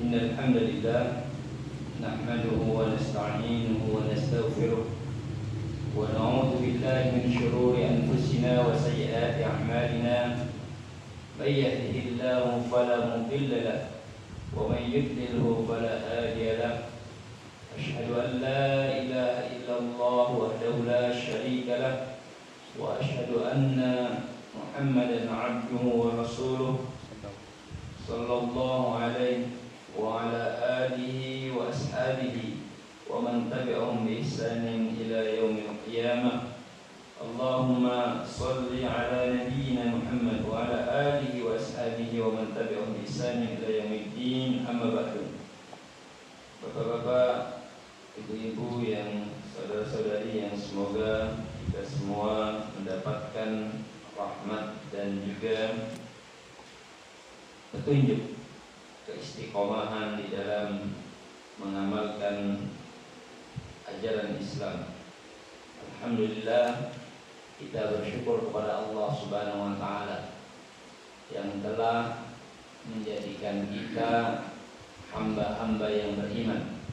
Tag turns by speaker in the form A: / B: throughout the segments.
A: إن الحمد لله نحمده ونستعينه ونستغفره ونعوذ بالله من شرور أنفسنا وسيئات أعمالنا من يهده الله فلا مضل له ومن يضلله فلا هادي له أشهد أن لا إله إلا الله وحده لا شريك له وأشهد أن محمدا عبده ورسوله صلى الله عليه وعلى آله وأصحابه ومن تبعهم بإحسان إلى يوم القيامة. اللهم صل على نبينا محمد وعلى آله وأصحابه ومن تبعهم بإحسان إلى يوم الدين. أما بعد. Bapak-bapak, ibu-ibu yang saudara-saudari yang semoga kita semua mendapatkan rahmat dan juga petunjuk keistiqomahan di dalam mengamalkan ajaran Islam. Alhamdulillah, kita bersyukur kepada Allah Subhanahu wa taala yang telah menjadikan kita hamba-hamba yang beriman.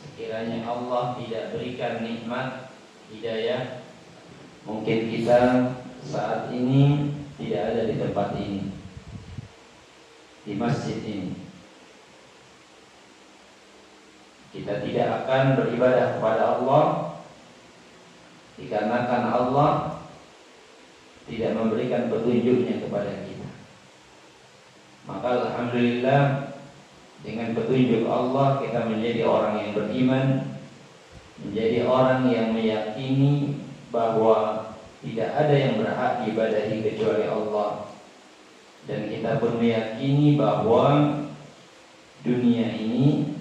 A: Sekiranya Allah tidak berikan nikmat hidayah, mungkin kita saat ini tidak ada di tempat ini, di masjid ini. Kita tidak akan beribadah kepada Allah dikarenakan Allah tidak memberikan petunjuknya kepada kita. Maka alhamdulillah, dengan petunjuk Allah kita menjadi orang yang beriman, menjadi orang yang meyakini bahwa tidak ada yang berhak diibadahi kecuali Allah. Dan kita pun meyakini bahwa dunia ini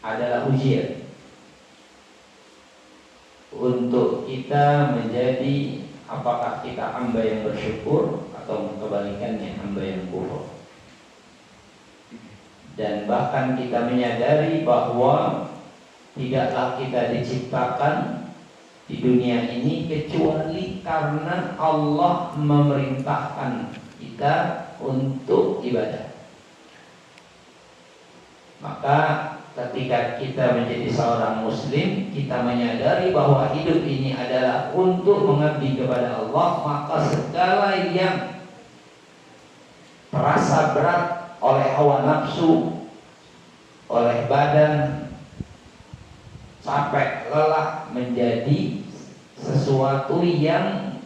A: adalah ujian untuk kita menjadi apakah kita hamba yang bersyukur atau kebalikannya hamba yang kufur. Dan bahkan kita menyadari bahwa tidaklah kita diciptakan di dunia ini kecuali karena Allah memerintahkan kita untuk ibadah. Maka ketika kita menjadi seorang muslim, kita menyadari bahwa hidup ini adalah untuk mengabdi kepada Allah. Maka segala yang terasa berat oleh hawa nafsu, oleh badan, capek, lelah, menjadi sesuatu yang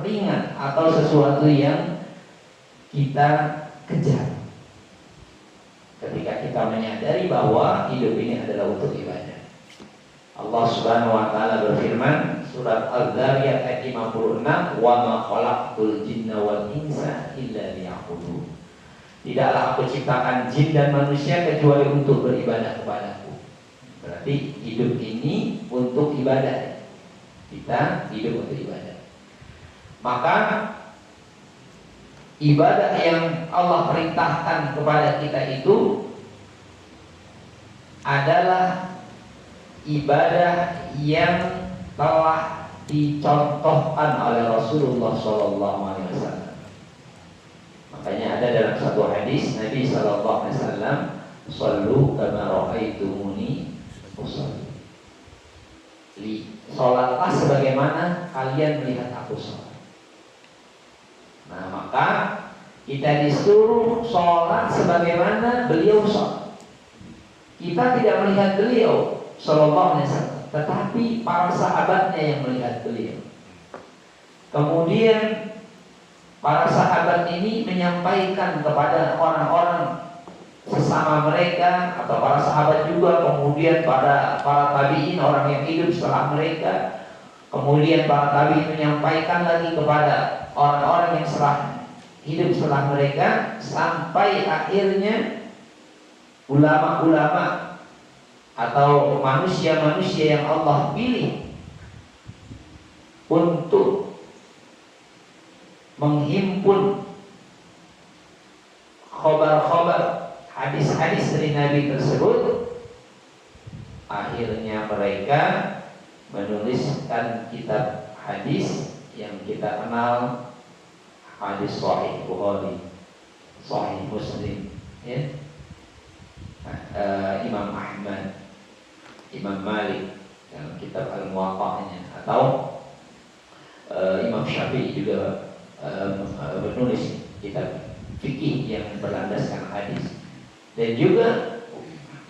A: ringan atau sesuatu yang kita kejar ketika kita menyadari bahwa hidup ini adalah untuk ibadah. Allah Subhanahu wa taala berfirman, surat Al-Dzariyat ayat 56, "Wa ma khalaqtul jinna wal insa illa liya'budun." Tidaklah aku ciptakan jin dan manusia kecuali untuk beribadah kepadaku. Berarti hidup ini untuk ibadah. Kita hidup untuk ibadah. Maka ibadah yang Allah perintahkan kepada kita itu adalah ibadah yang telah dicontohkan oleh Rasulullah SAW. Makanya ada dalam satu hadis Nabi SAW, "Shallu kama ra'aitumuni usolli." Salatlah sebagaimana kalian melihat aku salat. Nah, maka kita disuruh sholat sebagaimana beliau sholat. Kita tidak melihat beliau sallallahu alaihi wasallam, tetapi para sahabatnya yang melihat beliau. Kemudian para sahabat ini menyampaikan kepada orang-orang sesama mereka atau para sahabat juga, kemudian para tabi'in, orang yang hidup setelah mereka, kemudian para tabi'in menyampaikan lagi kepada orang-orang yang hidup setelah mereka, sampai akhirnya ulama-ulama atau manusia-manusia yang Allah pilih untuk menghimpun khabar-khabar, hadis-hadis dari Nabi tersebut. Akhirnya mereka menuliskan kitab hadis yang kita kenal hadis Sahih Bukhari, Sahih Muslim, ya. Imam Ahmad, Imam Malik dalam kitab Al-Muwatta'nya, atau Imam Syafi'i juga menulis kitab fikih yang berlandaskan hadis, dan juga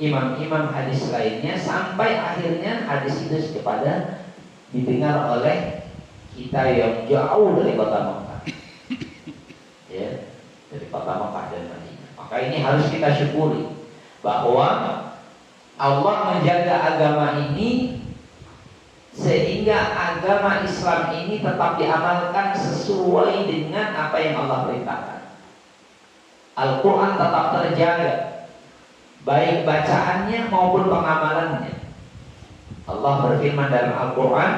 A: imam-imam hadis lainnya, sampai akhirnya hadis itu kepada didengar oleh kita yang jauh dari kota Mekah, ya, dari kota Mekah dan Madinah. Maka ini harus kita syukuri bahwa Allah menjaga agama ini sehingga agama Islam ini tetap diamalkan sesuai dengan apa yang Allah perintahkan. Al-Quran tetap terjaga, baik bacaannya maupun pengamalannya. Allah berfirman dalam Al-Quran,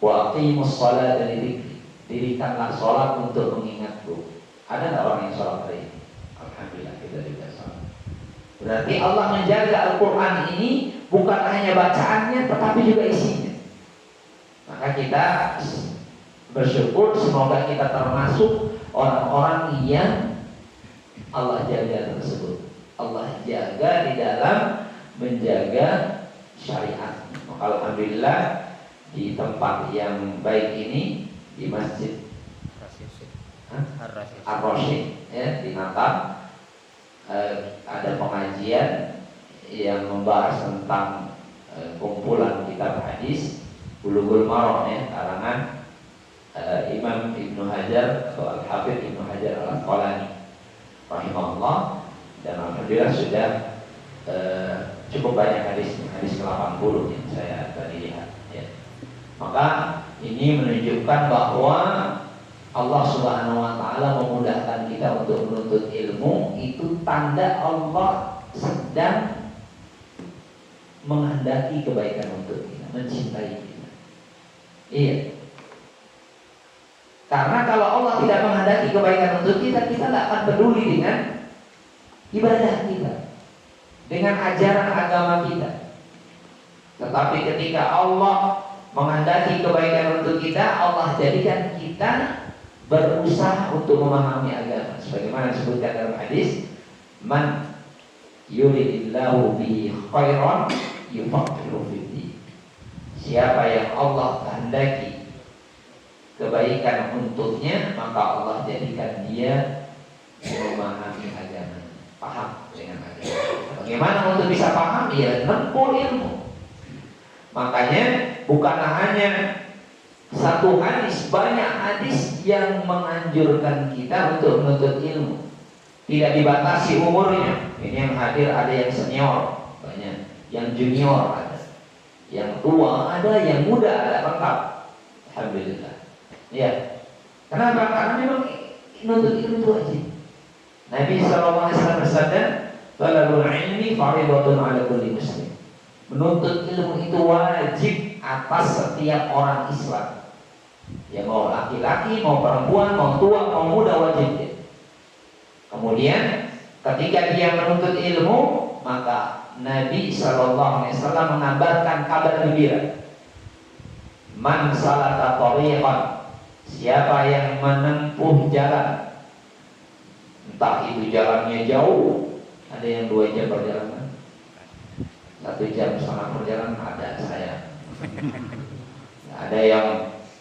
A: wa aqimus sholata lidzikri, dirikanlah sholat untuk mengingatku. Ada nggak orang yang sholat hari ini? Alhamdulillah, kita juga sholat. Berarti Allah menjaga Al-Quran ini bukan hanya bacaannya, tetapi juga isinya. Maka kita bersyukur, semoga kita termasuk orang-orang yang Allah jaga tersebut. Allah jaga di dalam menjaga syariat. Maka alhamdulillah di tempat yang baik ini, di Masjid Ar-Rasyid, ya, di Natal, ada pengajian yang membahas tentang kumpulan kitab hadis Bulughul Maram, ya, karangan Imam Ibnu Hajar atau Al-Hafidz Ibnu Hajar Al-Asqalani rahimahullah. Dan alhamdulillah sudah cukup banyak hadis ke-80 yang saya tadi lihat, ya. Maka ini menunjukkan bahwa Allah Subhanahu wa taala memudahkan kita untuk menuntut ilmu. Itu tanda Allah sedang menghendaki kebaikan untuk kita, mencintai kita. Iya. Karena kalau Allah tidak menghendaki kebaikan untuk kita, kita tidak akan peduli dengan ibadah kita, dengan ajaran agama kita. Tetapi ketika Allah menghendaki kebaikan untuk kita, Allah jadikan kita berusaha untuk memahami agama. Sebagaimana disebutkan dalam hadis, man yuridillahu bihi khairan yufaqihu fiddin. Siapa yang Allah kehendaki kebaikan untuknya, maka Allah jadikan dia memahami agama, paham dengan agama. Bagaimana untuk bisa paham? Ya menempuh ilmu. Makanya bukanlah hanya satu hadis, banyak hadis yang menganjurkan kita untuk menuntut ilmu. Tidak dibatasi umurnya. Ini yang hadir ada yang senior, banyak yang junior ada, yang tua ada, yang muda ada, lengkap. Alhamdulillah. Ya. Kenapa? Karena memang menuntut ilmu itu wajib. Nabi SAW bersabda, "Talabul ilmi fardhatun 'ala kulli muslim." Menuntut ilmu itu wajib atas setiap orang Islam. Ya, mau laki-laki, mau perempuan, mau tua, mau muda, wajib dia. Kemudian ketika dia menuntut ilmu, maka Nabi SAW mengabarkan kabar gembira. Man salaka thariqan, siapa yang menempuh jalan, entah itu jalannya jauh, ada yang 2 jam perjalanan, 1 jam setengah perjalanan, ada saya. Ada yang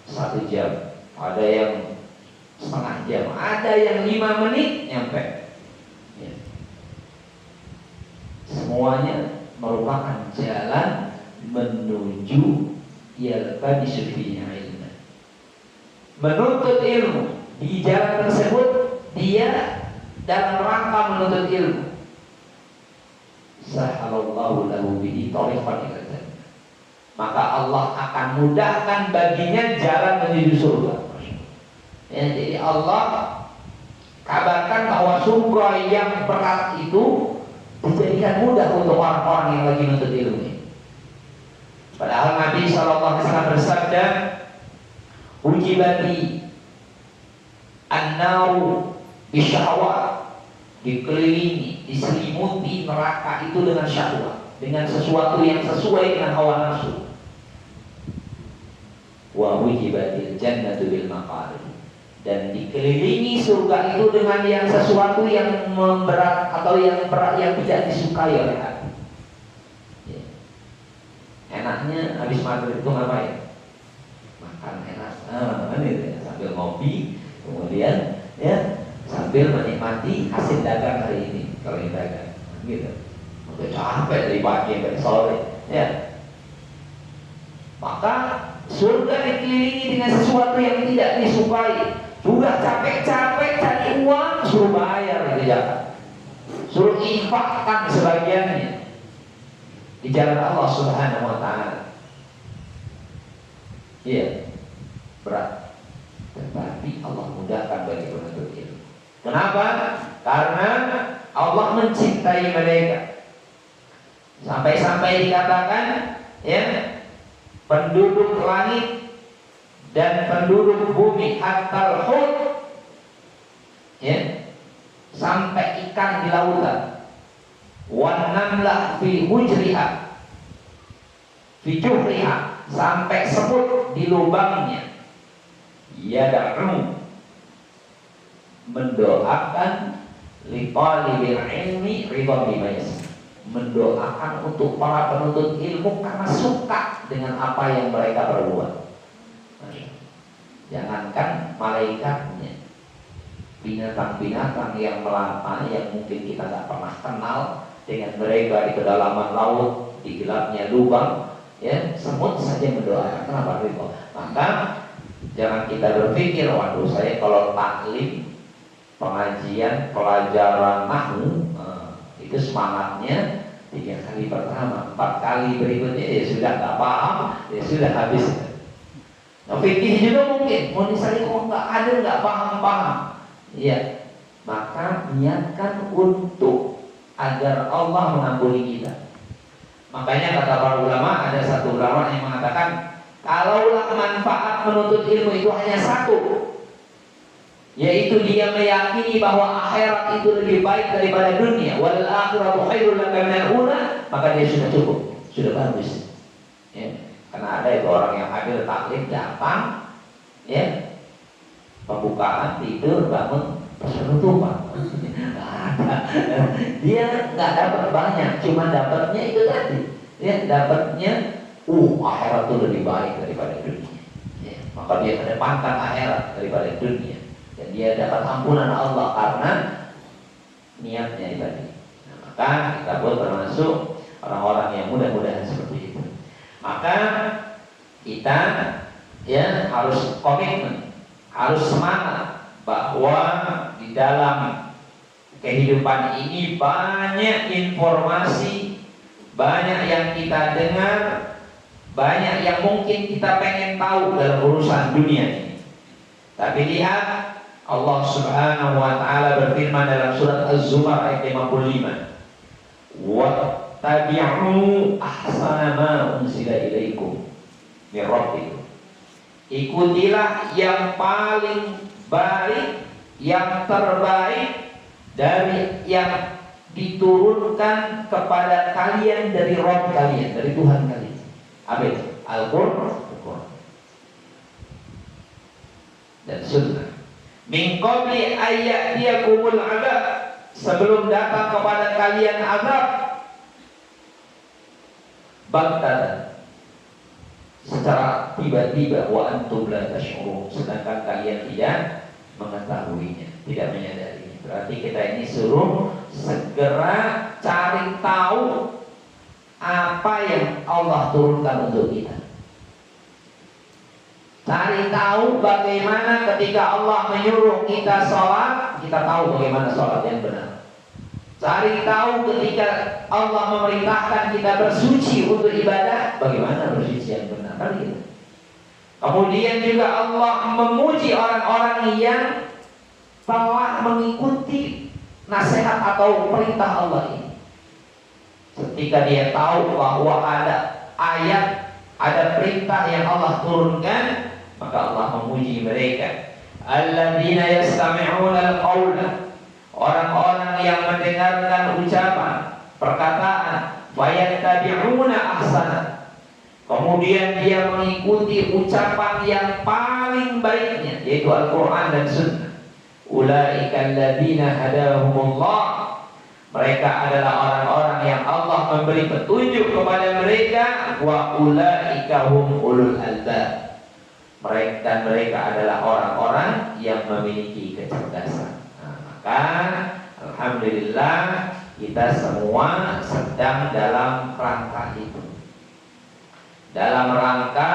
A: 1 jam, ada yang setengah jam, ada yang 5 menit nyampe, ya. Semuanya merupakan jalan menuju yaltabisu fihi ilma. Menuntut ilmu di jalan tersebut, dia dalam rangka menuntut ilmu. Sahalallahu lahu bihi thariqan ila jannah. Maka Allah akan mudahkan baginya jalan menuju surga. Ya, jadi Allah kabarkan bahwa surga yang berat itu dijadikan mudah untuk orang-orang yang lagi menuntut ilmu. Padahal Nabi SAW bersabda, "Ujibati an-naru bisyahwat." Dikelilingi, diselimuti neraka itu dengan syahwat, dengan sesuatu yang sesuai dengan hawa nafsu. Wa wujibatil jannatu bil maqarib. dan dikelilingi surga itu dengan yang sesuatu yang memberat atau yang berat yang tidak disukai oleh hati. Ya. Enaknya habis maghrib itu ngapain? Makan enak, gitu ya. Sambil ngopi, kemudian ya sambil menikmati hasil dagang hari ini kalau yang dagang, gitu. Udah capek dari pagi sampai sore, ya. Maka surga dikelilingi dengan sesuatu yang tidak disukai. Sudah capek-capek cari uang, suruh bayar itu ya. Suruh infakkan sebagiannya di jalan Allah Subhanahu wa taala. Iya, berat. Tetapi Allah mudahkan bagi penuntut ilmu. Kenapa? Karena Allah mencintai mereka. Sampai-sampai dikatakan, ya, penduduk langit dan penduduk bumi hatta hut, ya, sampai ikan di lautan, wan namlah fi hujriha, fi juhriha, sampai semut di lubangnya, yad'u, mendoakan li talibil ilmi ridha bima yasna, mendoakan untuk para penuntut ilmu karena suka dengan apa yang mereka perbuat. Jangankan malaikatnya, binatang-binatang yang melata yang mungkin kita tidak pernah kenal, dengan mereka di kedalaman laut, di gelapnya lubang, ya, semut saja mendoakan. Kenapa itu? Maka jangan kita berpikir, waduh saya kalau taklim, pengajian, pelajaran nahwu, itu semangatnya 3 kali pertama, 4 kali berikutnya ya sudah nggak paham, ya sudah habis. Nah, fikih juga mungkin, mau misalnya kok nggak paham. Iya, maka niatkan untuk agar Allah mengampuni kita. Makanya kata para ulama, ada satu ulama yang mengatakan, kalaulah manfaat menuntut ilmu itu hanya satu, yaitu dia meyakini bahwa akhirat itu lebih baik daripada dunia, wal akhiratu khairul laka minal ula, maka dia sudah cukup, sudah bagus. Ya. Karena ada itu orang yang hadir taklim datang, ya, pembukaan, tidur, bangun, penutupan. Dia nggak dapat banyak, cuma dapatnya itu tadi. Ya, dapatnya, akhirat itu lebih baik daripada dunia. Ya, maka dia kedepankan akhirat daripada dunia. Dan dia dapat ampunan Allah karena niatnya tadi. Nah, maka kita pun termasuk orang-orang yang mudah-mudahan seperti itu. Maka kita, ya, harus komitmen, harus semangat bahwa di dalam kehidupan ini banyak informasi, banyak yang kita dengar, banyak yang mungkin kita pengen tahu dalam urusan dunia ini. Tapi lihat, Allah Subhanahu wa taala berfirman dalam surat Az-Zumar ayat 55, wattabi'u ahsana ma unzila ilaikum min rabbikum. Ikutilah yang paling baik, yang terbaik dari yang diturunkan kepada kalian dari Rabb kalian, dari Tuhan kalian. Apa itu? Al-Qur'an dan Sunnah. Min qabli ayyatiyakumul adab, sebelum datang kepada kalian azab, baghtatan, secara tiba-tiba, wa antum la tash'urun, sedangkan kalian tidak mengetahuinya, tidak menyadarinya. Berarti kita ini suruh segera cari tahu apa yang Allah turunkan untuk kita. Cari tahu bagaimana ketika Allah menyuruh kita sholat, kita tahu bagaimana sholat yang benar. Cari tahu ketika Allah memerintahkan kita bersuci untuk ibadah, bagaimana bersuci yang benar, kan gitu. Kemudian juga Allah memuji orang-orang yang telah mengikuti nasihat atau perintah Allah ini. Ketika dia tahu bahwa ada ayat, ada perintah yang Allah turunkan, maka Allah memuji mereka. Alladzina yastami'una al-qawla, orang-orang yang mendengarkan ucapan, perkataan, fayattabi'una ahsana, kemudian kemudian dia mengikuti ucapan yang paling baiknya, yaitu Al-Quran dan Sunnah. Ulaika alladzina hadahumullah. Mereka adalah orang-orang yang Allah memberi petunjuk kepada mereka. Wa ulaika hum ulul albab. Mereka adalah orang-orang yang memiliki kecerdasan. Nah, maka alhamdulillah kita semua sedang dalam rangka itu. Dalam rangka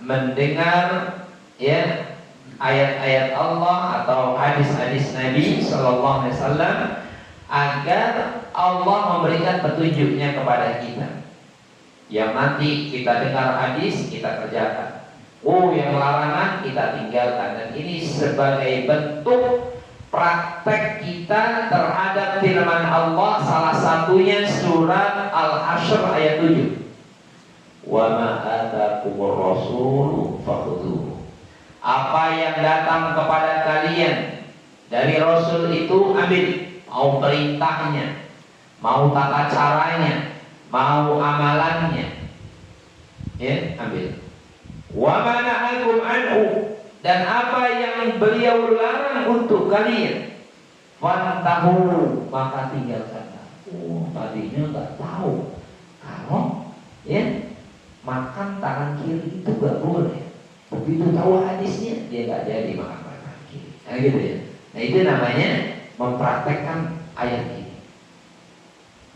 A: mendengar ya ayat-ayat Allah atau hadis-hadis Nabi Sallallahu Alaihi Wasallam, agar Allah memberikan petunjuknya kepada kita. Yang nanti kita dengar hadis, kita kerjakan. Yang larangan kita tinggalkan. Dan ini sebagai bentuk praktek kita terhadap firman Allah, salah satunya surat Al-Hasyr ayat 7. Wa ma atakumur rasulu fakhudhuhu. Apa yang datang kepada kalian dari Rasul itu ambil. Mau perintahnya, mau tata caranya, mau amalannya, ya ambil. Wa ma nahakum anhu, dan apa yang beliau larang untuk kalian, fantahu, maka tinggalkanlah. Tadinya nggak tahu kalau ya makan tangan kiri itu nggak boleh. Begitu tahu hadisnya, dia nggak jadi makan tangan kiri. Nah gitu ya. Nah itu namanya mempraktekkan ayat ini.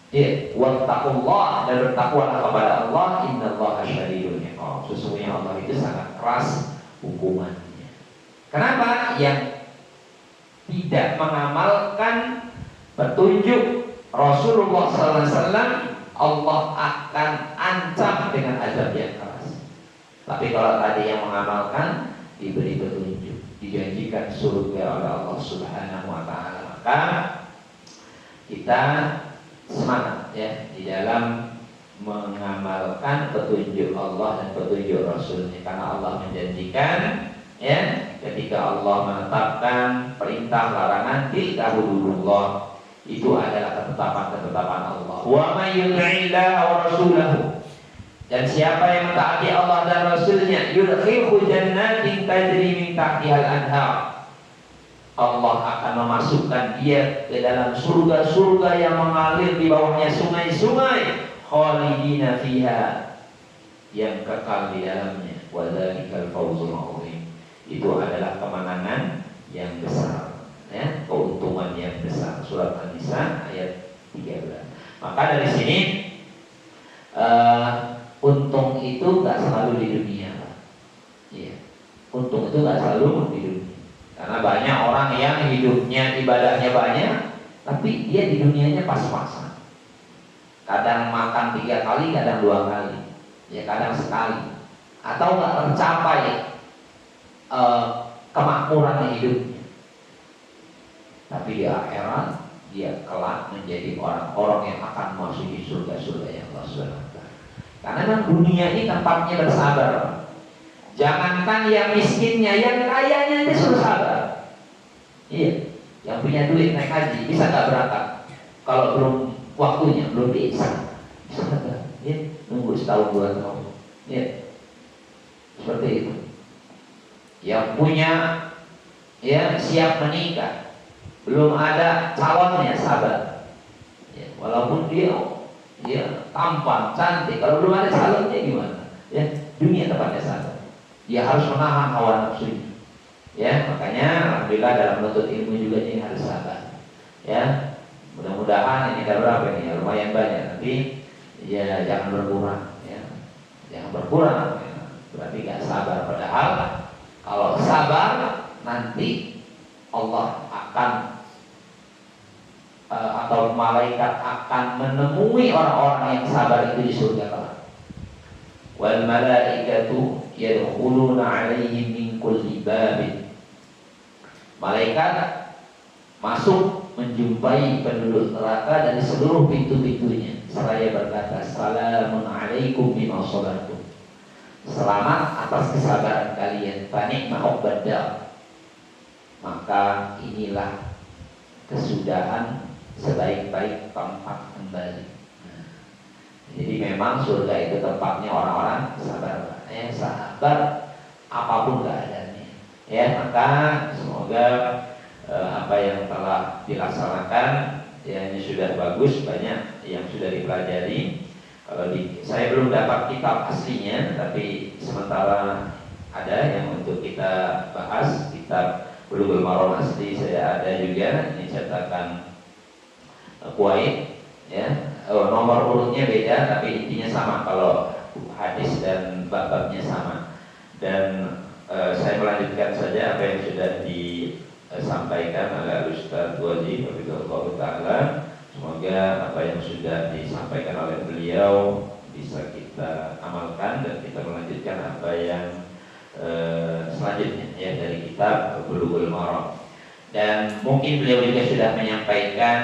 A: Ya, wattaqullah, dan bertakwalah kepada Allah. Innallaha syadidul iqab. Sesungguhnya Allah itu sangat keras hukumannya. Kenapa? Yang tidak mengamalkan petunjuk Rasulullah SAW, Allah akan ancam dengan azab yang keras. Tapi kalau tadi yang mengamalkan, diberi petunjuk, dijanjikan surga oleh Allah Subhanahu wa Ta'ala, maka kita semangat ya di dalam mengamalkan petunjuk Allah dan petunjuk Rasulnya, karena Allah menjanjikan ya ketika Allah menetapkan perintah larangan, tilka hududullah, itu adalah ketetapan-ketetapan Allah. Wa may yuti'illaha wa rasulahu, dan siapa yang mentaati Allah dan Rasulnya, yudkhilhu jannatin tajri min tahtihal anhar, Allah akan memasukkan dia ke dalam surga-surga yang mengalir di bawahnya sungai-sungai, khalidina fiha, yang kekal di dalamnya. Wa dzalikal fawzul 'azim, itu adalah kemenangan yang besar ya, keuntungan yang besar. Surat An-Nisa ayat 13. Maka dari sini untung itu nggak selalu di dunia, ya. Untung itu nggak selalu di dunia. Karena banyak orang yang hidupnya ibadahnya banyak, tapi dia di dunianya pas-pasan. Kadang makan 3 kali, kadang 2 kali, ya kadang sekali, atau nggak tercapai kemakmuran hidupnya. Tapi di akhirat dia kelak menjadi orang-orang yang akan masuk di surga-surga yang Allah SWT. Karena memang dunia ini tempatnya bersabar. Jangankan yang miskinnya, yang kayanya itu suruh sabar. Iya, yang punya duit naik haji bisa nggak berangkat kalau belum waktunya, belum bisa. Bisa nggak? Ya, nunggu setahun 2 tahun. Ya, seperti itu. Yang punya ya siap menikah, belum ada calonnya, sabar. Ya, walaupun dia ya tampan, cantik, kalau belum ada calonnya gimana? Ya, dunia tempatnya sabar. Dia harus menahan hawa nafsunya. Ya, makanya alhamdulillah dalam menuntut ilmu juga ini harus sabar. Ya, mudah-mudahan ini ada berapa ini? Ya, lumayan banyak, tapi ya jangan berkurang. Ya, jangan berkurang. Ya. Berarti gak sabar. Padahal kalau sabar nanti Allah akan atau malaikat akan menemui orang-orang yang sabar itu di surga kelak. Wal malaikatu yadkhuluna 'alaihim min kulli babin. Malaikat masuk menjumpai penduduk neraka dari seluruh pintu-pintunya, seraya berkata, "Salamun 'alaikum bima sabartum." Selamat atas kesabaran kalian. Fa ni'ma uqbad. Maka inilah kesudahan sebaik-baik tempat kembali. Jadi memang surga itu tempatnya orang-orang sabar, ya, sabar apapun keadaannya. Ya, maka semoga apa yang telah dilaksanakan ya ini sudah bagus, banyak yang sudah dipelajari. Kalau saya belum dapat kitab aslinya, tapi sementara ada yang untuk kita bahas, kitab Bulughul Maram asli saya ada juga, ini cetakan Kuwait, ya. Nomor urutnya beda, tapi intinya sama. Kalau hadis dan bab-babnya sama. Dan saya melanjutkan saja apa yang sudah disampaikan oleh Ustaz Waji Wabidullah Ta'ala. Semoga apa yang sudah disampaikan oleh beliau bisa kita amalkan dan kita melanjutkan apa yang selanjutnya ya dari kitab Bulughul Maram. Dan mungkin beliau juga sudah menyampaikan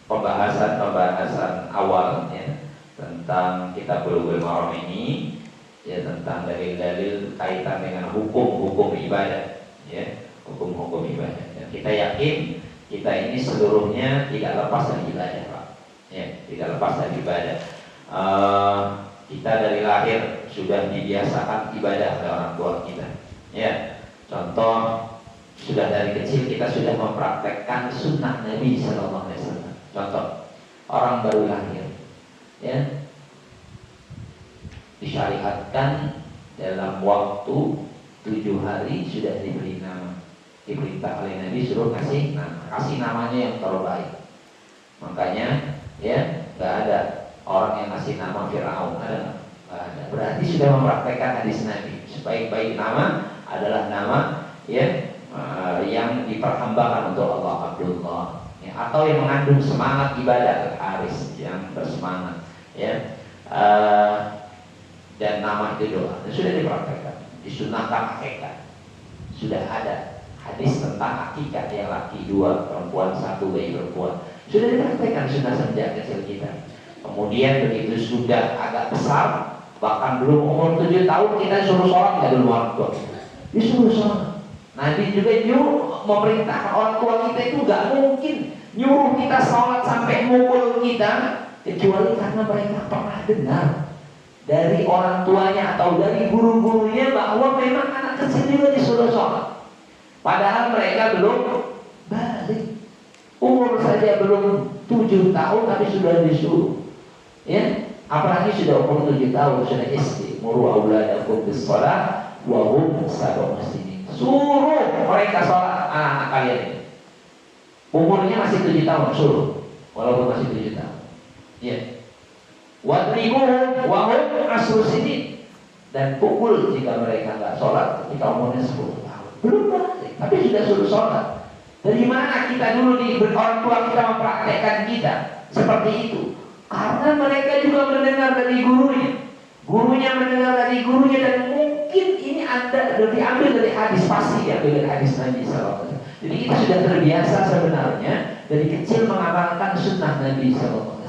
A: pembahasan awal ya tentang kitab Bulughul Maram ini, ya tentang dalil-dalil kaitan dengan hukum-hukum ibadah, ya hukum-hukum ibadah. Dan kita yakin kita ini seluruhnya tidak lepas dari ibadah, Pak. Ya, tidak lepas dari ibadah. Kita dari lahir sudah dibiasakan ibadah oleh orang tua kita. Ya, contoh sudah dari kecil kita sudah mempraktekkan sunnah Nabi Sallallahu Alaihi Wasallam. Contoh orang baru lahir, ya disyariatkan dalam waktu 7 hari sudah diberi nama, diperintah oleh Nabi suruh kasih namanya yang terbaik. Makanya ya nggak ada orang yang kasih nama Fir'aun, ada nggak ada. Berarti sudah mempraktekkan hadis Nabi. Sebaik-baik nama adalah nama ya yang diperhambakan untuk Allah, Abdullah ya, atau yang mengandung semangat ibadah, Haris yang bersemangat ya. Dan nama itu doa. Dan sudah dipraktekkan, disunahkan akikah. Sudah ada hadis tentang akikah yang laki 2, perempuan 1, bayi perempuan. Sudah dipraktekkan sunnah sejak kecil kita. Kemudian begitu sudah agak besar, bahkan belum umur 7 tahun kita suruh sholat nggak dulu orang tua. Disuruh sholat. Nabi juga nyuruh memerintahkan orang tua kita itu nggak mungkin nyuruh kita sholat sampai mukul kita, kecuali karena mereka pernah dengar dari orang tuanya atau dari guru-gurunya bahwa memang anak kecil juga disuruh sholat. Padahal mereka belum balik, umur saja belum 7 tahun tapi sudah disuruh. Ya, apalagi sudah umur 7 tahun sudah SD. Muru auladakum bis shalah wa hum sab'un muslimin. Suruh mereka sholat anak-anak kalian ini. Umurnya masih 7 tahun suruh, walaupun masih 7 tahun. Ya. Wadribuhum wa hum asru sinin, dan pukul jika mereka nggak sholat ketika umurnya 10 tahun. Belum balik, tapi sudah suruh sholat. Dari mana kita dulu di orang tua kita mempraktekkan kita seperti itu? Karena mereka juga mendengar dari gurunya. Gurunya mendengar dari gurunya, dan mungkin ini ada diambil dari hadis, pasti diambil dari hadis Nabi SAW. Jadi kita sudah terbiasa sebenarnya dari kecil mengamalkan sunnah Nabi SAW.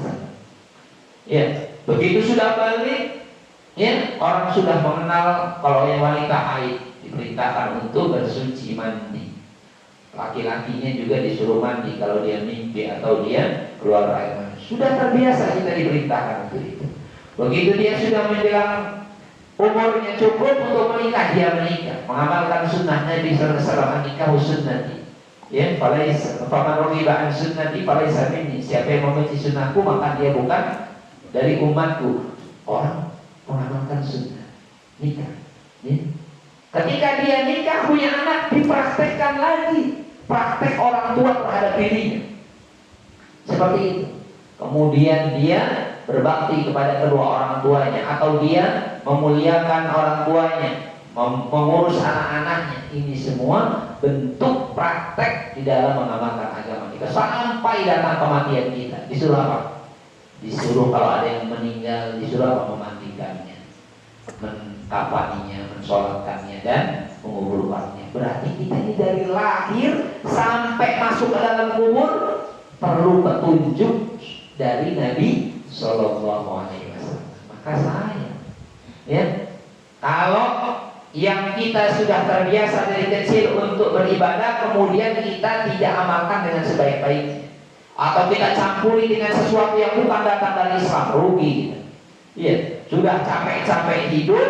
A: Ya, begitu sudah balik, ya orang sudah mengenal kalau yang wanita haid diperintahkan untuk bersuci mandi. Laki-lakinya juga disuruh mandi kalau dia mimpi atau dia keluar air mani. Sudah terbiasa kita diperintahkan untuk itu. Begitu dia sudah menjelang umurnya cukup untuk menikah, dia menikah, mengamalkan sunnah Nabi sallallahu alaihi wasallam, nikahu sunnati. Ya, faman raghiba an sunnati falaysa minni. Siapa yang membenci sunnahku maka dia bukan dari umatku. Orang mengamalkan sunnah, nikah. Ya. Ketika dia nikah punya anak, dipraktekkan lagi praktek orang tua terhadap dirinya. Seperti itu. Kemudian dia berbakti kepada kedua orang tuanya, atau dia memuliakan orang tuanya, mengurus anak-anaknya. Ini semua bentuk praktek di dalam mengamalkan agama kita sampai datang kematian kita. Disuruh apa? Disuruh kalau ada yang meninggal, disuruh apa? Memandikannya, mengkafaninya, mensolatkannya, dan menguburkannya. Berarti kita ini dari lahir sampai masuk ke dalam kubur perlu petunjuk dari Nabi Sallallahu Alaihi Wasallam. Maka saya, ya, kalau yang kita sudah terbiasa dari kecil untuk beribadah, kemudian kita tidak amalkan dengan sebaik-baiknya, atau kita campuri dengan sesuatu yang bukan datang dari Islam, rugi kita. Iya, sudah capek-capek hidup,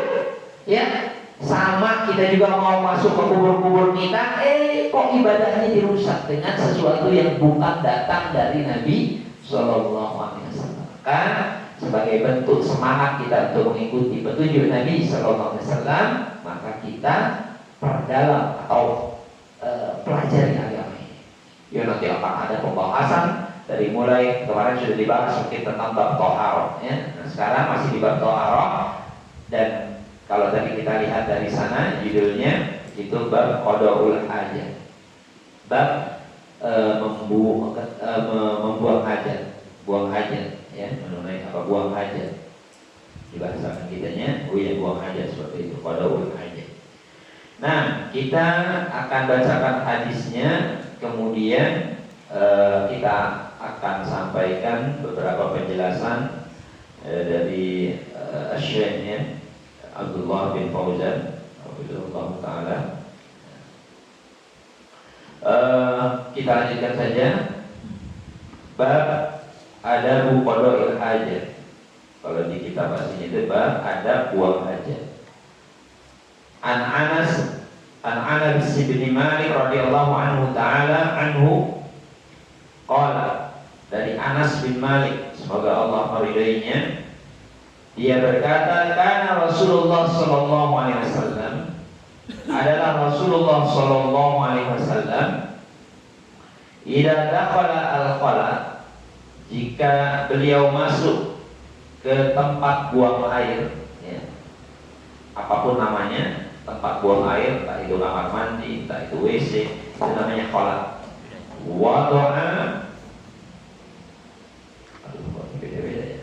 A: ya, sama kita juga mau masuk ke kubur-kubur kita, kok ibadahnya dirusak dengan sesuatu yang bukan datang dari Nabi Shallallahu Alaihi Wasallam. Kan sebagai bentuk semangat kita untuk mengikuti petunjuk Nabi Shallallahu Alaihi Wasallam, maka kita perdalam atau pelajari agama ini. Ya, nanti akan ada pembahasan dari mulai kemarin sudah dibahas sedikit tentang bab toharoh, ya. Nah, sekarang masih di bab toharoh, dan kalau tadi kita lihat dari sana judulnya itu bab qadaul hajat, bab membuang hajat, buang hajat, ya, menunaikan apa buang hajat. Di bahasa kitanya, buang hajat seperti itu, qadaul hajat. Nah, kita akan bacakan hadisnya, kemudian kita akan sampaikan beberapa penjelasan dari Syekh Abdullah bin Fauzan Hafizahullah Ta'ala. Kita lanjutkan saja. Bab adabu qada'il hajat. Kalau di kitab aslinya itu bab adab buang hajat. An Anas bin Malik radhiyallahu anhu ta'ala anhu qala, dari Anas bin Malik, semoga Allah meridainya, dia berkata, karena Rasulullah Sallallahu Alaihi Wasallam, adalah Rasulullah Sallallahu Alaihi Wasallam, idza dakhala al-khala, jika beliau masuk ke tempat buang air, ya, apapun namanya, tempat buang air, entah itu kamar mandi, entah itu WC, itu namanya khala. Wada'a, beda-beda ya,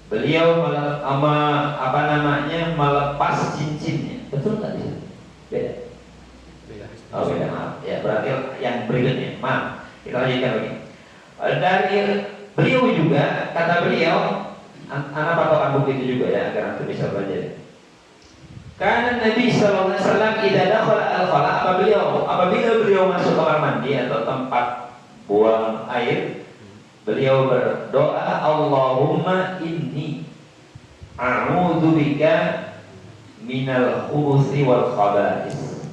A: beliau melepas cincinnya. Betul nggak sih? Beda. Oh beda, maaf. Ya berarti yang berikutnya. Maaf. Kita lanjutkan lagi. Dari beliau juga, kata beliau, anak patokan buku itu juga ya, agar nanti bisa belajar. Karena Nabi Sallallahu Alaihi Wasallam idza dakhala al-khala, apabila beliau masuk kamar mandi atau tempat buang air, beliau berdoa, Allahumma inni a'udzubika minal khubuthi wal khaba'is.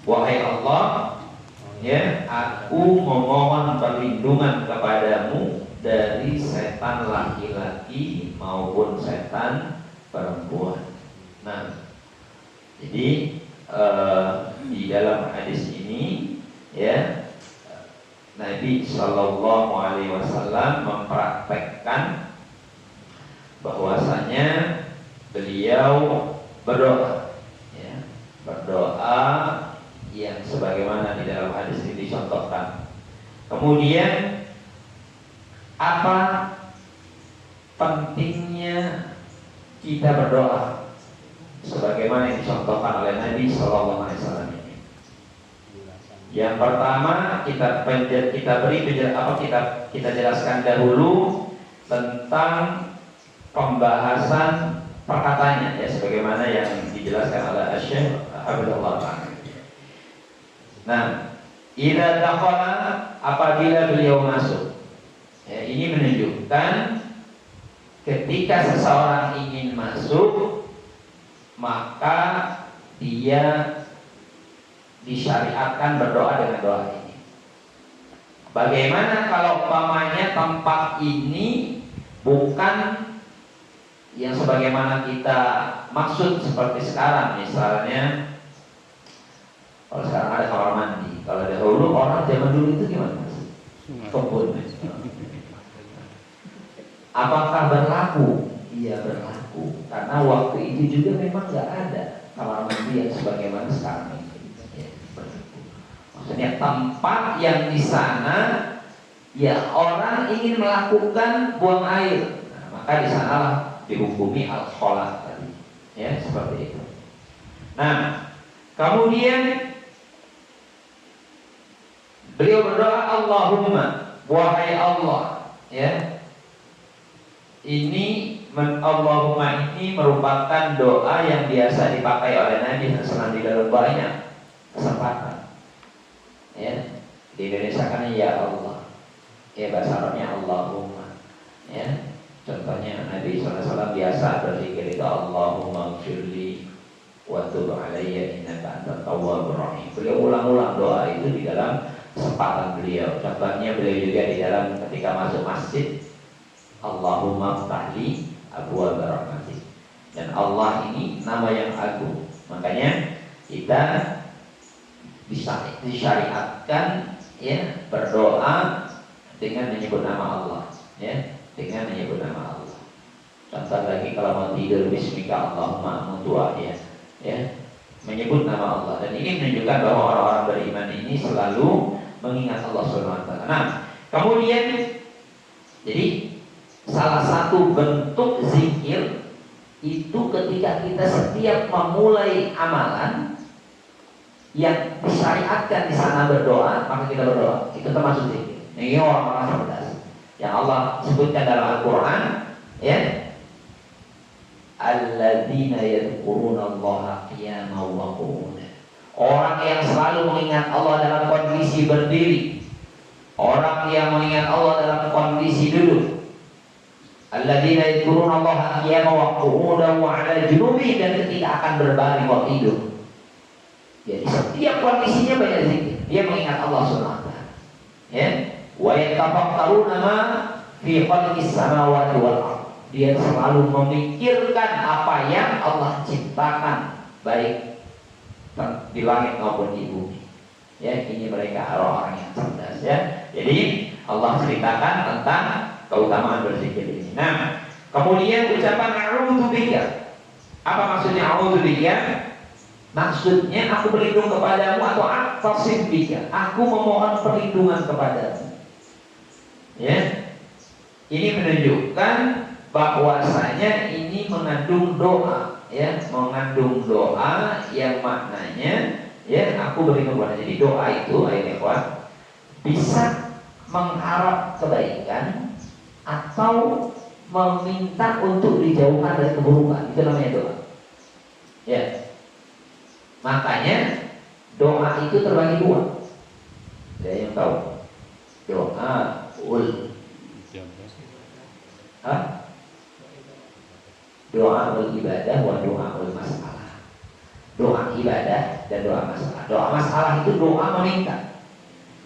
A: Wahai Allah, ya, aku memohon perlindungan kepadamu dari setan laki-laki maupun setan perempuan. Nah, jadi di dalam hadis ini, ya, Nabi Shallallahu Alaihi Wasallam mempraktekkan bahwasanya beliau berdoa, ya, berdoa yang sebagaimana di dalam hadis ini dicontohkan. Kemudian apa pentingnya kita berdoa sebagaimana yang dicontohkan oleh Nabi Shallallahu Alaihi Wasallam ini? Yang pertama kita jelaskan dahulu tentang pembahasan perkataannya, ya, sebagaimana yang dijelaskan oleh Syekh Abdullah Ta'ala. Nah, idza dakhala, apabila beliau masuk, ya, ini menunjukkan ketika seseorang ingin masuk, maka dia disyariatkan berdoa dengan doa ini. Bagaimana kalau umpamanya tempat ini bukan yang sebagaimana kita maksud seperti sekarang, misalnya kalau sekarang ada kamar mandi, kalau dahulu orang zaman dulu itu gimana? Kebun. Apakah berlaku? Iya berlaku, karena waktu itu juga memang nggak ada kamar mandi yang sebagaimana sekarang ini. Ya, maksudnya tempat yang di sana, ya, orang ingin melakukan buang air, nah, maka di sanalah dihukumi al-khala tadi, ya, seperti itu. Nah, kemudian beliau berdoa, Allahumma, wahai Allah, ya. Allahumma ini merupakan doa yang biasa dipakai oleh Nabi SAW di dalam banyak kesempatan. Ya, di Indonesia kan ya Allah, ya bahasa Arabnya Allahumma. Ya, contohnya Nabi SAW biasa berzikir itu Allahumma gfirli wa tub alayya innaka antat tawwabur rahim. Beliau ulang-ulang doa itu di dalam kesempatan beliau. Contohnya beliau juga di dalam ketika masuk masjid, Allahumma ftahli abwaab rahmatik. Dan Allah ini nama yang agung. Makanya kita bisa disyariatkan ya berdoa dengan menyebut nama Allah, ya, dengan menyebut nama Allah. Contoh lagi kalau mau tidur bismika Allahumma amutu ya, menyebut nama Allah. Dan ini menunjukkan bahwa orang-orang beriman ini selalu mengingat Allah Subhanahu wa taala. Nah, kemudian jadi salah satu bentuk zikir itu ketika kita setiap memulai amalan yang disyariatkan di sana berdoa, maka kita berdoa. Itu termasuk zikir. Ini orang-orang cerdas. Yang Allah sebutkan dalam Al-Quran, ya, alladzina yadhkuruna Allaha qiyaman wa qu'udan. Orang yang selalu mengingat Allah dalam kondisi berdiri. Orang yang mengingat Allah dalam kondisi duduk. Alladzina yadhkuruna Allaha qiyaman wa qu'udan wa 'ala junubihim, dan ketika akan berbaring waktu tidur. Jadi setiap kondisinya banyak zikir. Dia mengingat Allah Subhanahu wa taala. Ya. Wa yatafakkaruna ma fi khalqis samawati wal ardh. Dia selalu memikirkan apa yang Allah ciptakan, baik di langit maupun di bumi. Ya, ini mereka orang-orang yang cerdas ya. Jadi Allah ceritakan tentang keutamaan berzikir ini. Nah, kemudian ucapan a'udzu bika. Apa maksudnya a'udzu bika? Maksudnya aku berlindung kepadamu atau aqtasim bika. Aku memohon perlindungan kepadamu. Ya. Ini menunjukkan bahwasanya ini mengandung doa, ya, mengandung doa yang maknanya ya aku berlindung kepada. Jadi doa itu ayat bisa mengharap kebaikan atau meminta untuk dijauhkan dari keburukan. Itu namanya doa. Ya. Makanya doa itu terbagi dua. Ada yang tahu? Doa doa ibadah wa doa masalah. Doa ibadah dan doa masalah. Doa masalah itu doa meminta.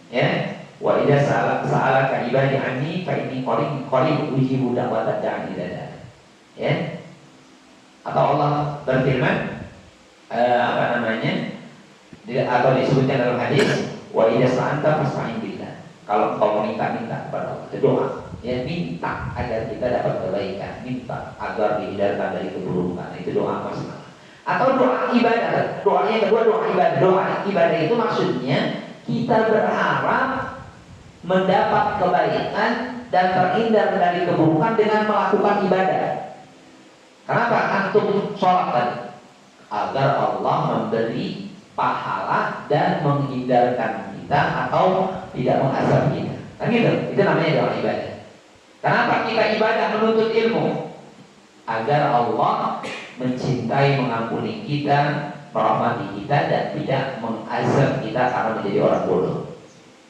A: Ya. Wa idza sa'alaka ibadi anni fa inni qarib ujibu da'watad da'i idza. Ya. Atau Allah berfirman atau disebutkan dalam hadis wa idza sa'anta fasta'in billah. Kalau kau minta kepada Allah, itu doa. Ya, minta agar kita dapat kebaikan, minta agar dihindarkan dari keburukan. Itu doa masalah. Atau doa ibadah. Doa yang kedua doa ibadah. Doa ibadah itu maksudnya kita berharap mendapat kebaikan dan terhindar dari keburukan dengan melakukan ibadah. Kenapa antum sholat tadi? Agar Allah memberi pahala dan menghindarkan kita atau tidak mengazab kita. Kan gitu? Itu namanya doa ibadah. Kenapa kita ibadah menuntut ilmu? Agar Allah mencintai, mengampuni kita, merahmati kita dan tidak mengazab kita karena menjadi orang bodoh.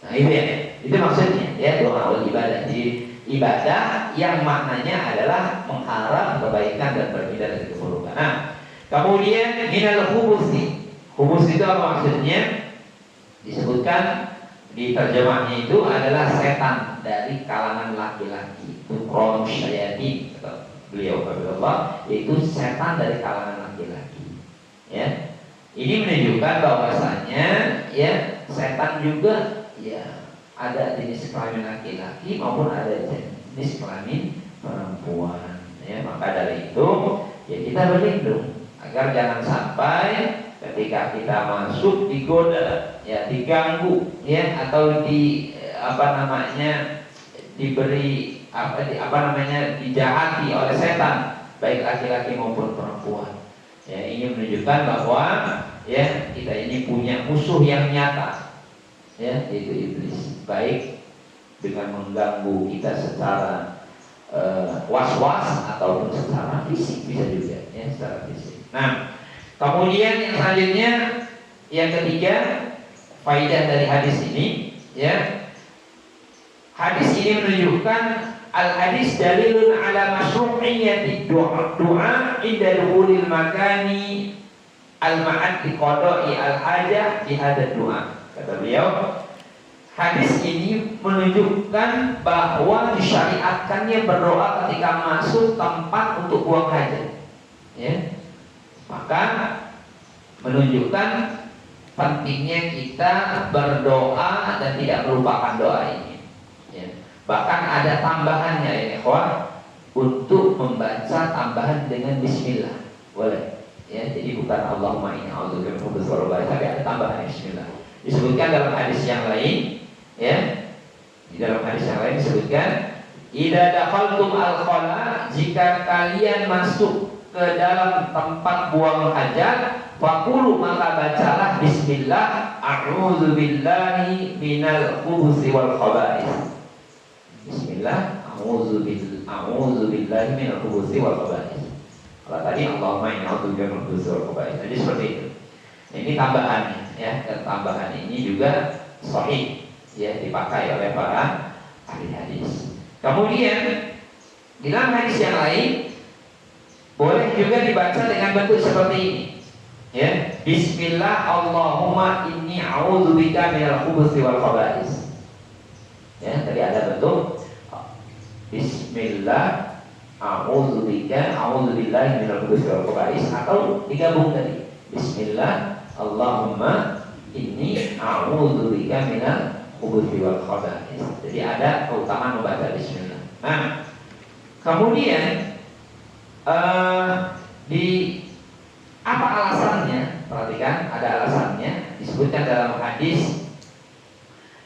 A: Nah itu ya, itu maksudnya ya doa ibadah. Jadi ibadah yang maknanya adalah mengharap kebaikan dan berhindar dari keburukan. Nah, kemudian minal hubusi. Hubus itu apa maksudnya? Disebutkan di terjemahnya itu adalah setan dari kalangan laki-laki. Ukron syayati kata beliau Allah, yaitu setan dari kalangan laki-laki. Ya, ini menunjukkan bahwasanya ya setan juga ya ada jenis kelamin laki-laki maupun ada jenis kelamin perempuan. Ya, maka dari itu ya kita berlindung agar jangan sampai ketika kita masuk digoda, ya diganggu, ya atau diberi dijahati oleh setan, baik laki-laki maupun perempuan. Ya, ini menunjukkan bahwa ya kita ini punya musuh yang nyata, ya yaitu iblis, baik dengan mengganggu kita secara was-was ataupun secara fisik bisa juga, ya secara fisik. Nah, kemudian yang selanjutnya, yang ketiga, faidah dari hadis ini, ya, hadis ini menunjukkan al-hadis dalilun ala masyru'iyyati du'a inda dukhulil makani al-ma'ad bi qada'i al-hajah di hadzal du'a. Kata beliau, hadis ini menunjukkan bahwa disyariatkannya berdoa ketika masuk tempat untuk buang hajat. Ya. Maka menunjukkan pentingnya kita berdoa dan tidak melupakan doa ini. Ya. Bahkan ada tambahannya ya ikhwah, untuk membaca tambahan dengan bismillah. Boleh. Ya, jadi bukan Allahumma inni a'udzubika min khubuthi wal khaba'ith, tapi ada tambahan bismillah. Disebutkan dalam hadis yang lain, ya. Di dalam hadis yang lain disebutkan, idza dakhaltum al-khala, jika kalian masuk ke dalam tempat buang hajat, faqulu, maka bacalah bismillah, a'udzu billahi minal khubuthi wal khaba'ith. Bismillah, a'udzu billahi minal khubuthi wal khaba'ith. Kalau tadi Allahumma inni a'udzubika minal khubuthi wal khaba'ith. Jadi seperti itu. Ini tambahannya ya, dan tambahan ini juga sahih ya, dipakai oleh para ahli hadis. Kemudian di dalam hadis yang lain boleh juga dibaca dengan bentuk seperti ini. Ya, bismillah Allahumma inni a'udzubika minal khubuthi wal khaba'is. Ya, tadi ada bentuk bismillah a'udzubillahi minal khubuthi wal khaba'is, atau digabung tadi. Bismillah Allahumma inni a'udzubika minal khubuthi wal khaba'is. Jadi ada keutamaan membaca bismillah. Nah, kemudian di apa alasannya? Perhatikan, ada alasannya. Disebutkan dalam hadis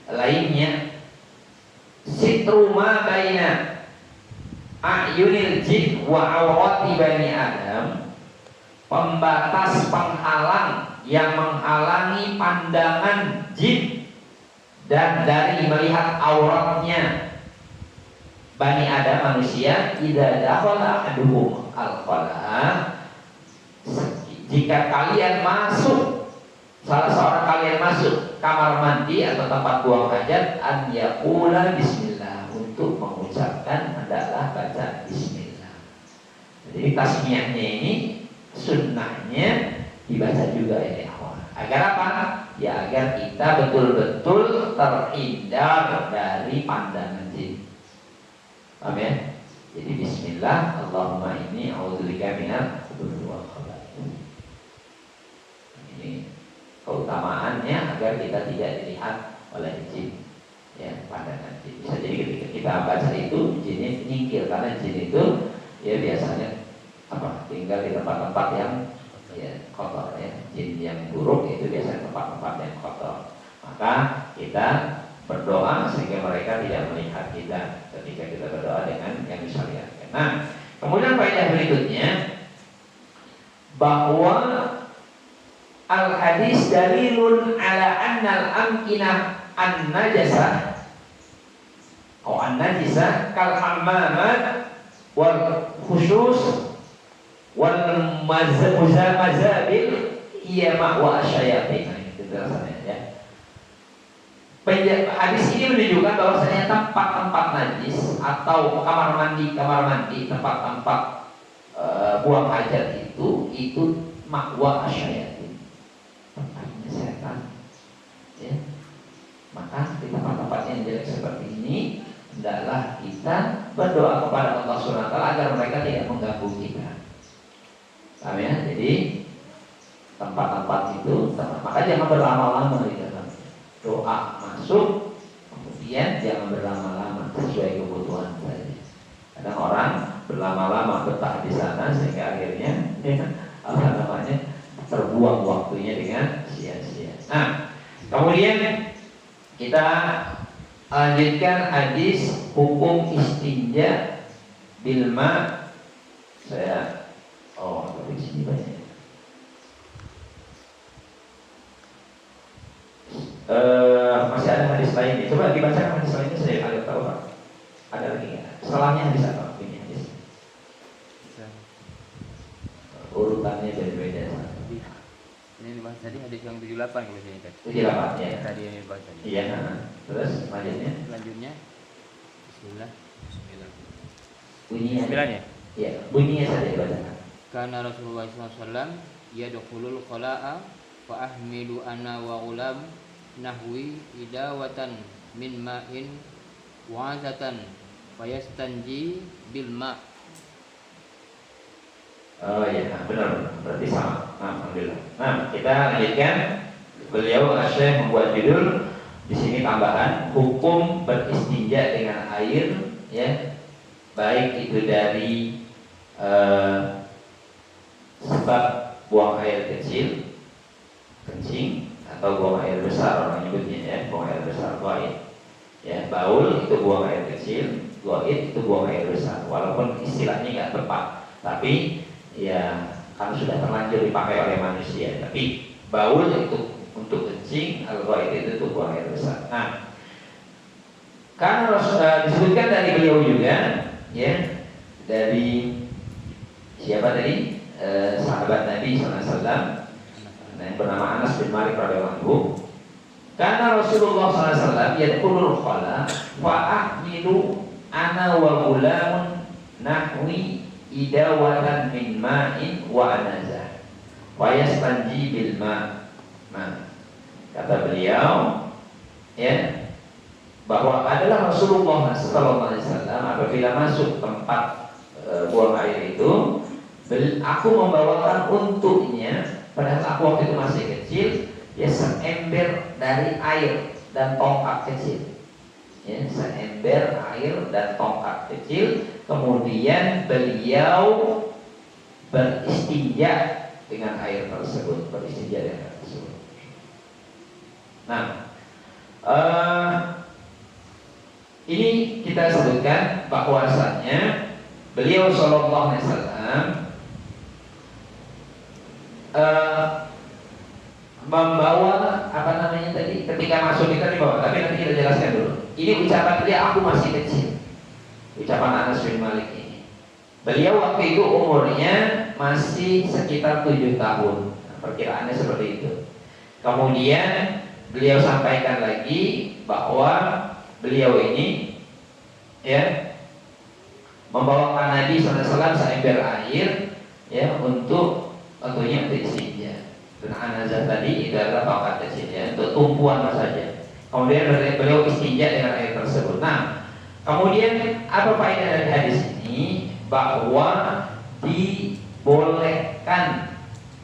A: lainnya, sitru ma baina a'yunil jin wa awrati bani Adam, pembatas penghalang yang menghalangi pandangan jin dan dari melihat auratnya Bani Adam, manusia. Idza dakhala ahaduhum al-khala, jika kalian masuk, salah seorang kalian masuk kamar mandi atau tempat buang hajat, an yaqula bismillah, untuk mengucapkan adalah baca bismillah. Jadi tasmiyahnya ini sunnahnya dibaca juga ya ikhwan. Agar apa? Ya agar kita betul-betul terhindar dari pandangan jin. Paham ya? Jadi bismillah Allahumma inni a'udzubika minal khubuthi wal khaba'ith. Ini keutamaannya agar kita tidak dilihat oleh jin, ya, pandangan jin. Bisa jadi ketika kita baca itu jinnya nyingkir, karena jin itu ya biasanya tinggal di tempat-tempat yang ya kotor ya. Jin yang buruk itu biasanya tempat-tempat yang kotor. Maka kita berdoa sehingga mereka tidak melihat kita ketika kita berdoa dengan yang disyariatkan. Nah, kemudian faedah berikutnya, bahwa al-hadis dalilun ala annal amkinah an-najasah atau an-najisah kal hammamat wal khusus wal mazabil iya ma'wa asyayatin. Nah, itu rasanya ya. Hadis ini menunjukkan bahwasanya tempat-tempat najis atau kamar mandi, tempat-tempat buang hajat itu ma'wa asyayatin, tempatnya setan. Ya. Maka di tempat-tempat yang jelek seperti ini hendaklah kita berdoa kepada Allah SWT agar mereka tidak mengganggu kita. Paham ya? Jadi tempat-tempat itu, maka jangan berlama-lama di dalam doa masuk, kemudian jangan berlama-lama, sesuai kebutuhan saja. Kadang orang berlama-lama betah di sana sehingga akhirnya terbuang waktunya dengan sia-sia. Nah, kemudian kita lanjutkan hadis hukum istinja bilma. Saya di sini banyak. Masih ada hadis lainnya. Coba dibacakan hadis lainnya, saya agak tahu Pak. Ada lagi nggak? Setelahnya hadis apa? Ini hadis. Urutannya beda-beda.
B: Ini dibahas tadi hadis yang 78 kalau saya ingat.
A: 78 ya.
B: Tadi yang dibahas tadi.
A: Iya. Terus selanjutnya.
B: Selanjutnya Bismillah
A: Bunyinya.
B: Sembilan ya?
A: Ya, bunyinya saja dibacakan.
B: Karena Rasulullah SAW yadkhulul khala'a fa ahmilu ana wa ulam nahwi idawatan min ma'in wa'azatan fayastanji bil ma'.
A: Oh ya, benar. Berarti sama. Alhamdulillah. Nah, kita lanjutkan. Beliau Syekh membuat judul di sini tambahan hukum beristinja dengan air, ya, baik itu dari sebab buang air kecil, kencing, atau buang air besar orang nyebutnya, ya, buang air besar, goib. Ya, baul itu buang air kecil, goib itu buang air besar. Walaupun istilahnya nggak tepat, tapi ya kan sudah terlanjur dipakai oleh manusia. Tapi baul itu untuk kencing, al-ghaid itu untuk buang air besar. Nah, karena disebutkan dari beliau juga, ya, dari siapa tadi? Sahabat Nabi SAW yang bernama Anas bin Malik radhiyallahu anhu. Karena Rasulullah SAW yadkhulul khala wa ahmilu ana wa gulamun nahwi idawatan min ma'in wa anazah wa yastanji bil ma'. Nah, kata beliau, ya, bahwa adalah Rasulullah SAW apabila masuk tempat buang air itu, aku membawakan untuknya, padahal aku waktu itu masih kecil, ya, seember dari air dan tongkat kecil, ya, seember air dan tongkat kecil. Kemudian beliau beristinja dengan air tersebut, beristinja dengan air tersebut. Nah, ini kita sebutkan bahwasannya beliau Shallallahu Alaihi Wasallam membawa apa namanya tadi, ketika masuk kita dibawa, tapi nanti kita jelaskan dulu. Ini ucapan dia, aku masih kecil. Ucapan Anas bin Malik ini. Beliau waktu itu umurnya masih sekitar 7 tahun. Nah, perkiraannya seperti itu. Kemudian beliau sampaikan lagi bahwa beliau ini, ya, membawakan Nabi SAW seember air, ya, untuk tentunya untuk istinja. Dan anazah tadi itu adalah tongkat kecil, ya, untuk tumpuan saja. Kemudian beliau istinja dengan air tersebut. Nah, kemudian apa faedah dari hadis ini? Bahwa dibolehkan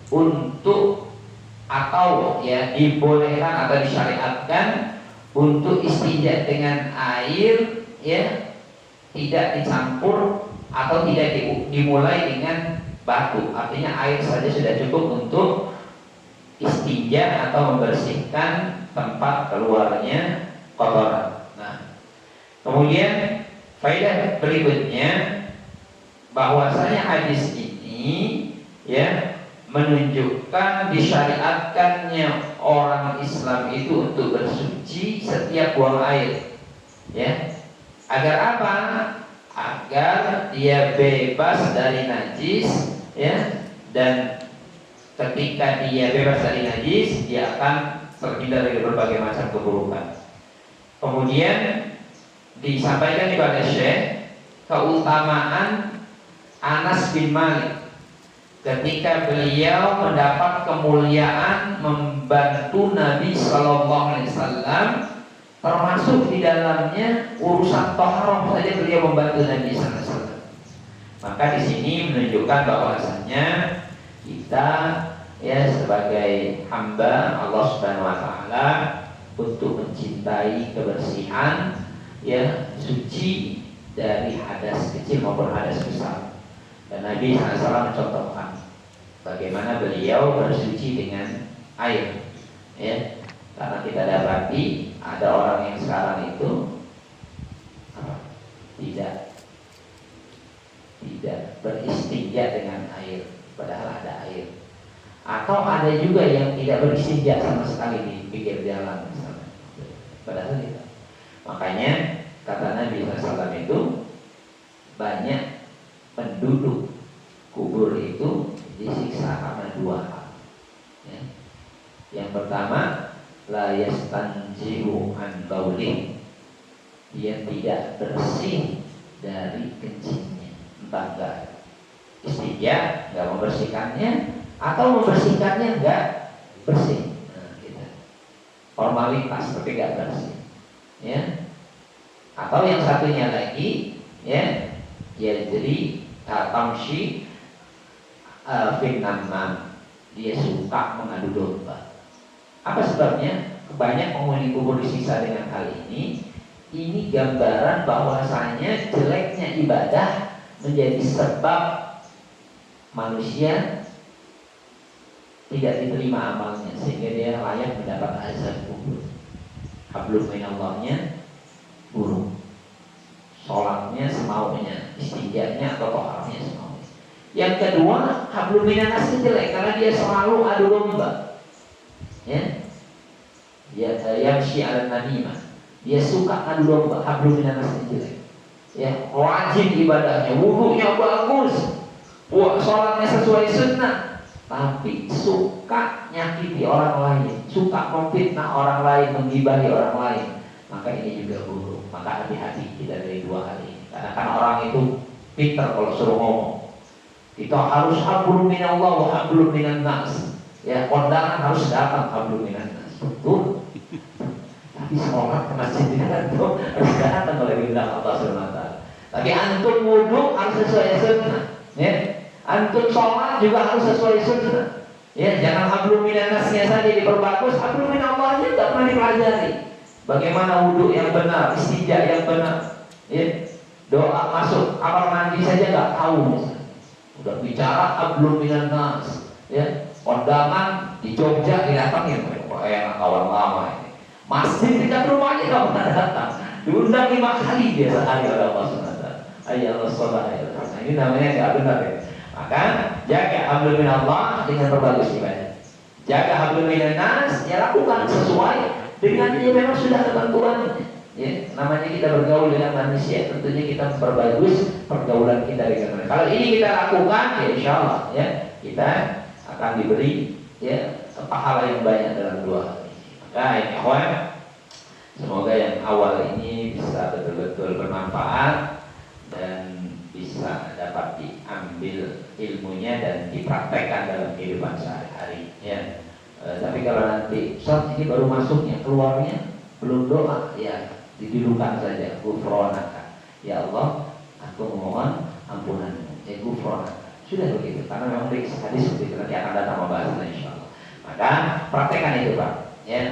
A: untuk, atau ya, dibolehkan atau disyariatkan untuk istinja dengan air, ya, tidak dicampur atau tidak dimulai dengan batu. Artinya air saja sudah cukup untuk istinja atau membersihkan tempat keluarnya kotoran. Nah, kemudian faedah berikutnya bahwasanya hadis ini, ya, menunjukkan disyariatkannya orang Islam itu untuk bersuci setiap buang air, ya. Agar apa? Agar dia bebas dari najis, ya, dan ketika dia bebas dari najis, dia akan terhindar dari berbagai macam keburukan. Kemudian disampaikan kepada Syekh keutamaan Anas bin Malik ketika beliau mendapat kemuliaan membantu Nabi Sallallahu Alaihi Wasallam, termasuk di dalamnya urusan taharah saja beliau membantu Nabi Sallallahu Alaihi Wasallam. Maka di sini menunjukkan bahwasanya kita, ya, sebagai hamba Allah Subhanahu Wa Taala untuk mencintai kebersihan, ya, suci dari hadas kecil maupun hadas besar. Dan Nabi SAW mencontohkan bagaimana beliau bersuci dengan air, ya. Karena kita dapati ada orang yang sekarang itu tidak beristinja dengan air, padahal ada air. Atau ada juga yang tidak beristinja sama sekali di pinggir jalan misalnya, padahal tidak. Makanya kata Nabi SAW itu, banyak penduduk kubur itu disiksa karena 2 hal, ya. Yang pertama, la yastanjihu an baulih, dia tidak bersih dari kencingnya. Entah enggak istinja, enggak membersihkannya, atau membersihkannya enggak bersih. Nah, gitu. Formalitas tapi enggak bersih. Ya. Atau yang satunya lagi, ya, jadi tamshi finnamam, dia suka mengadu domba. Apa sebabnya? Banyak penghuni kubur disiksa dengan hal ini. Ini gambaran bahwasanya jeleknya ibadah menjadi sebab manusia tidak diterima amalnya, sehingga dia layak mendapat azab kubur. Hablum minallahnya buruk, sholatnya semaunya, istinjanya atau toharnya semaunya. Yang kedua, hablum minanas jelek karena dia selalu adu domba. Ya, dia yang syiar namimah, dia suka adu domba. Hablum minanas jelek. Ya, rajin ibadahnya, wudunya bagus, sholatnya sesuai sunnah, tapi suka nyakiti orang lain, suka memfitnah orang lain, menggibahi orang lain. Maka ini juga buruk. Maka hati-hati kita dari dua hal ini. Karena orang itu pintar kalau suruh ngomong. Itu harus hablum minallah wa hablum minan nas. Ya, kondangan harus datang hablum minan nas. Betul. Tapi sholat ke masjid itu harus datang oleh bilang Allah SWT. Tapi antum wudhu harus sesuai sunnah. Ya, antum sholat juga harus sesuai sunnah. Ya, jangan hablum minan nasnya saja diperbagus, hablum minallahnya tidak pernah dipelajari. Bagaimana wudhu yang benar, istinja yang benar, ya, doa masuk kamar mandi saja nggak tahu misalnya. Udah bicara hablum minan nas, ya, kondangan di Jogja didatangin, enak kawan lama ini. Masjid dekat rumahnya nggak pernah datang, diundang 5 kali dia sehari oleh Allah SWT. Ayat Allah SWT. Nah, ini namanya nggak benar ya. Maka jaga hablum minallah dengan berbagus ibadah. Jaga hablum minan nas, ya lakukan sesuai dengan dia memang sudah ketentuannya. Ya, namanya kita bergaul dengan manusia, tentunya kita memperbagus pergaulan kita dengan mereka. Kalau ini kita lakukan, ya insya Allah, ya, kita akan diberi, ya, pahala yang banyak dalam dua hal ini. Maka ini kawan, semoga yang awal ini bisa betul-betul bermanfaat dan bisa dapat diambil ilmunya dan dipraktekkan dalam kehidupan sehari-hari. Ya. Tapi kalau nanti Ustaz ini baru masuknya, keluarnya belum doa, ya didudukan saja ghufranaka. Ya Allah, aku mohon ampunanmu. Ya ghufranaka. Sudah begitu, karena memang hadis seperti itu nanti akan datang membahasnya insyaallah. Maka praktekkan itu Pak. Ya,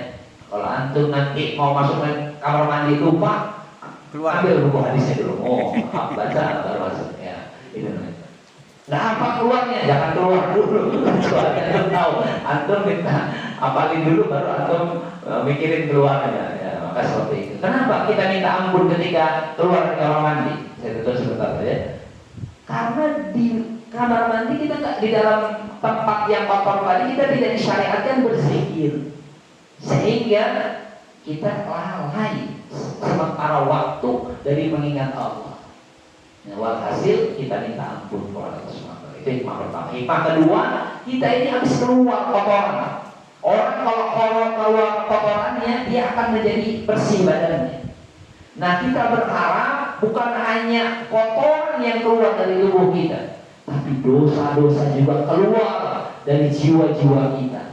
A: kalau antum nanti mau masuk ke kamar mandi lupa, keluar ambil buku hadisnya dulu. Oh, baca baru masuk. Ya, itu namanya. Nah, apa keluarnya? Jangan keluar dulu. Soalnya antum tahu, antum minta apalin dulu baru antum mikirin keluarnya. Ya, maka seperti itu. Kenapa kita minta ampun ketika keluar dari kamar mandi? Saya tutup sebentar saja. Karena di kamar mandi kita nggak, di dalam tempat yang kotor tadi kita tidak disyariatkan berzikir, sehingga kita lalai sementara waktu dari mengingat Allah. Nah, walhasil kita minta ampun kepada Allah SWT. Itu hikmah pertama. Hikmah kedua, kita ini habis keluar kotoran. Orang kalau keluar kotorannya, dia akan menjadi bersih badannya. Nah, kita berharap bukan hanya kotoran yang keluar dari tubuh kita, tapi dosa-dosa juga keluar dari jiwa-jiwa kita.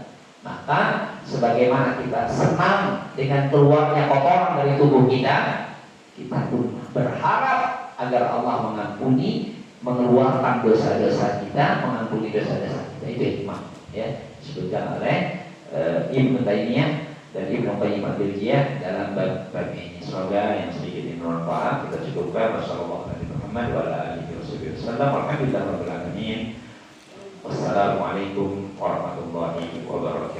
A: Maka sebagaimana kita senang dengan keluarnya kotoran dari tubuh kita, kita pun berharap agar Allah mengampuni, mengeluarkan dosa-dosa kita, mengampuni dosa-dosa kita. Itu hikmah, ya, disebutkan oleh Ibnu Taimiyah dan Ibnu Qayyim al-Jauziyah dalam bab ini. Semoga yang sedikit ini bermanfaat. Kita cukupkan. Wassalamualaikum warahmatullahi wabarakatuh.